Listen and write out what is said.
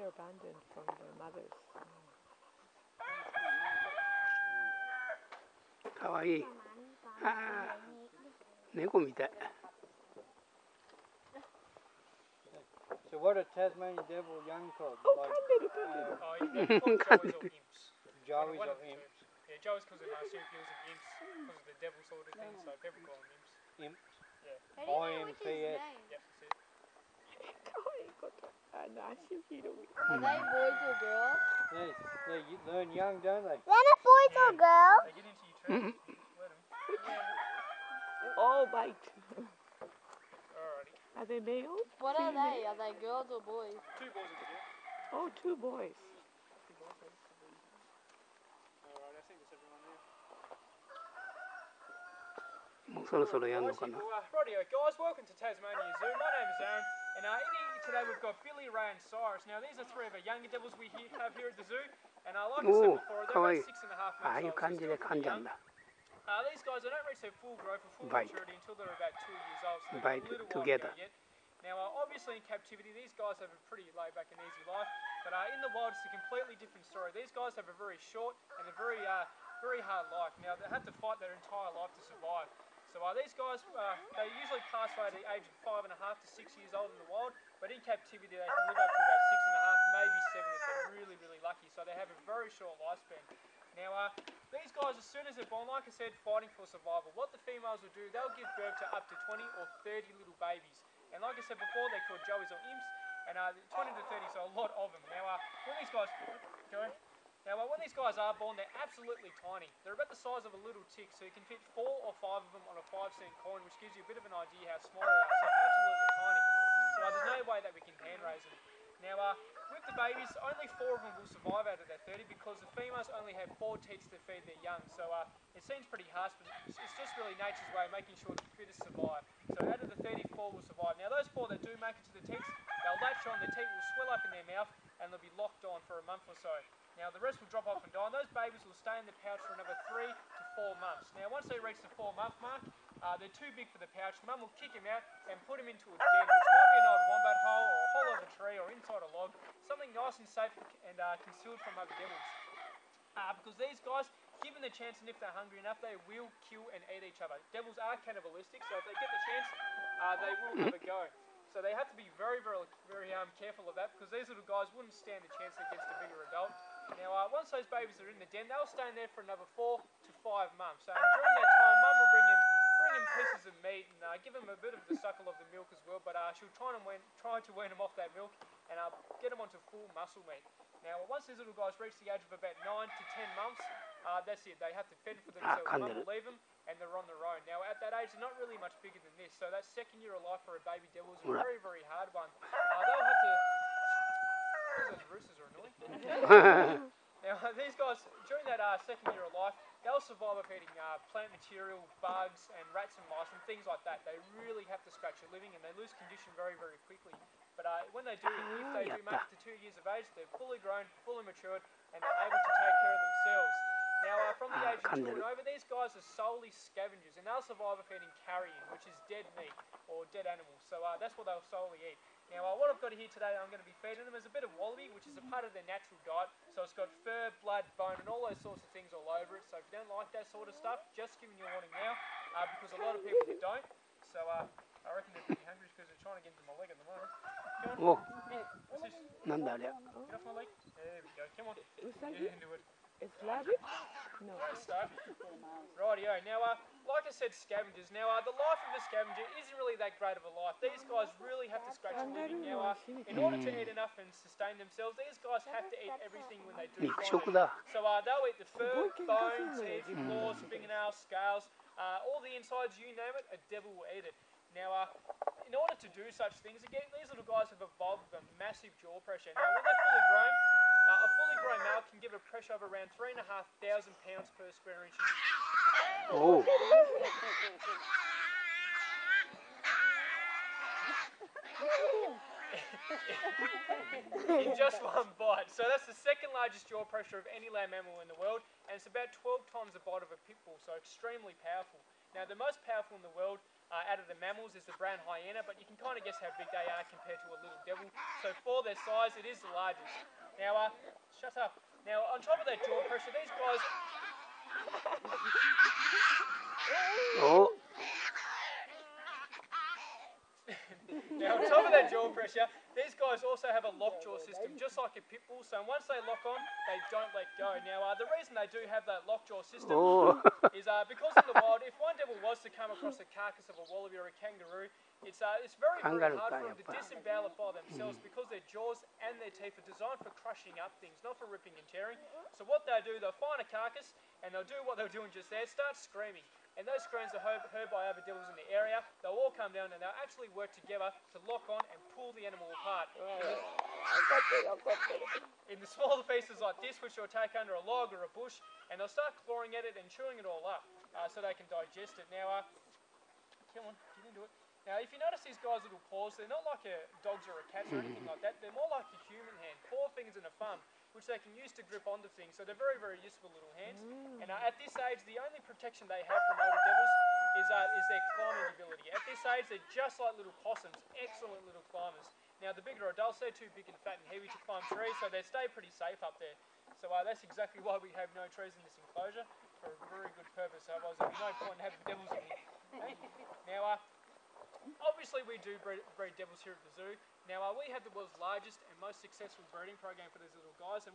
they're abandoned from their mothers. かわいい。猫みたい。So what are Tasmanian devil young called? Oh, Like, Kandid. Joeys or imps? Yeah, Joeys because of marsupials and imps because of the devil sort of thing, so people call them imps. Imps? Yeah. IMPS. Yep, that's it. Are they boys or girls? They learn young, don't they? They're not boys or girls. They get into your tree, you just let them. Oh, bite. Alrighty. Are they males? What are they? Are they girls or boys? 2 boys and a girl. Oh, 2 boys. Alright, I think that's everyone there. もうそろそろやんのかな。 Rightio, guys, welcome to Tasmania Zoo. My name is Aaron, and in here today we've got Billy, Ray, and Cyrus. Now, these are 3 of our younger devils we have here at the zoo, and like I said before, they're about 6.5 months ああいう old. 感じで噛んじゃうんだ。 These guys, they don't reach their full growth or full Bite. maturity until they're about 2 years old, so they've Bite got a little while together. to go yet. Now, obviously in captivity, these guys have a pretty laid-back and easy life, but in the wild, it's a completely different story. These guys have a very short and a very hard life. Now, they have to fight their entire life to survive. So these guys, they usually pass away at the age of 5.5 to 6 years old in the wild, but in captivity they can live up to about 6.5, maybe 7 if they're really, really lucky. So they have a very short lifespan. Now, these guys, as soon as they're born, like I said, fighting for survival. What the females will do, they'll give birth to up to 20 or 30 little babies. And like I said before, they're called Joeys or imps, and 20 to 30, so a lot of them. Now, when these guys... when these guys are born, they're absolutely tiny. They're about the size of a little tick, so you can fit 4 or 5 of them on a 5-cent coin, which gives you a bit of an idea how small they are. So absolutely tiny. So there's no way that we can hand raise them. Now, with the babies, only 4 of them will survive out of that 30 because the females only have 4 teats to feed their young. So it seems pretty harsh, but it's just really nature's way of making sure the fittest survive. So out of the 34 will survive. Now, those 4 that do make it to the teats, they'll latch on, their teat will swell up in their mouth, and they'll be locked on for a month or so. Now, the rest will drop off and die, and those babies will stay in the pouch for another 3 to 4 months. Now, once they reach the 4-month mark, they're too big for the pouch. Mum will kick him out and put him into a den, which might be an old wombat hole or a hole of a tree or inside a log, something nice and safe and concealed from other devils. Because these guys, given the chance and if they're hungry enough, they will kill and eat each other. Devils are cannibalistic, so if they get the chance, they will have a go. So they have to be very, very, very careful of that because these little guys wouldn't stand a chance against a bigger adult. Now, once those babies are in the den, they'll stay in there for another 4 to 5 months. And during that time, Mum will bring him pieces of meat and give him a bit of the suckle of the milk as well. But she'll try to wean him off that milk and get him onto full muscle meat. Now, once these little guys reach the age of about 9 to 10 months, that's it. They have to fend for themselves. Mum will leave them and they're on their own. Now, at that age, they're not really much bigger than this. So that 2nd year of life for a baby devil is a very, very hard one. They'll have to... Those roosters are annoying. Now, these guys, during that 2nd year of life, they'll survive off eating plant material, bugs, and rats and mice and things like that. They really have to scratch a living and they lose condition very, very quickly. But when they do, if they do make it to 2 years of age, they're fully grown, fully matured, and they're able to take care of themselves. Now, from the age of 2 and over, these guys are solely scavengers, and they'll survive off eating carrion, which is dead meat or dead animals. So that's what they'll solely eat. Now, what I've got here today, I'm going to be feeding them is a bit of wallaby, which is a part of their natural diet. So it's got fur, blood, bone, and all those sorts of things all over it. So if you don't like that sort of stuff, just giving you a warning now, because a lot of people don't. So I reckon they're pretty hungry because they're trying to get into my leg at the moment. Come on. What's this? Get off my leg. There we go. Come on. Get into it. It's rabbit? No. Start. Rightio. Now, like I said, scavengers. Now, the life of a scavenger isn't really that great of a life. These guys really have to scratch a living. Now, in order to eat enough and sustain themselves, these guys have to eat everything when they do find it. So they'll eat the fur, bone, teeth, claws, fingernails, scales, all the insides, you name it, a devil will eat it. Now, in order to do such things, again, these little guys have evolved with a massive jaw pressure. Now, when they're fully grown, a fully grown male can give a pressure of around 3,500 pounds per square inch. Oh. In just one bite. So that's the 2nd largest jaw pressure of any land mammal in the world, and it's about 12 times the bite of a pit bull, so extremely powerful. Now, the most powerful in the world out of the mammals is the brown hyena, but you can kind of guess how big they are compared to a little devil. So So for their size, it is the largest. Now, shut up. Now, on top of that jaw pressure, these guys... Oh. Now, on top of that jaw pressure, these guys also have a lockjaw system, just like a pit bull. So once they lock on, they don't let go. Now, the reason they do have that lockjaw system is because in the wild, if one devil was to come across the carcass of a wallaby or a kangaroo, it's very, very hard for them to disembowel it by themselves because their jaws and their teeth are designed for crushing up things, not for ripping and tearing. So what they'll do, they'll find a carcass and they'll do what they were doing just there, start screaming. And those screams are heard by other devils in the area. They'll all come down and they'll actually work together to lock on and pull the animal apart. In the smaller pieces like this, which they'll take under a log or a bush, and they'll start clawing at it and chewing it all up so they can digest it. Now, come on, get into it. Now, if you notice these guys' little paws, they're not like a dog's or a cat's or anything like that. They're more like a human hand, 4 fingers and a thumb, which they can use to grip onto things. So they're very, very useful little hands. And at this age, the only protection they have from older devils is their climbing ability. At this age, they're just like little possums, excellent little climbers. Now, the bigger adults, they're too big and fat and heavy to climb trees, so they stay pretty safe up there. So that's exactly why we have no trees in this enclosure, for a very good purpose. Otherwise, there'd be no point in having devils in here. Okay? Now, obviously, we do breed devils here at the zoo. Now, we have the world's largest and most successful breeding program for these little guys. And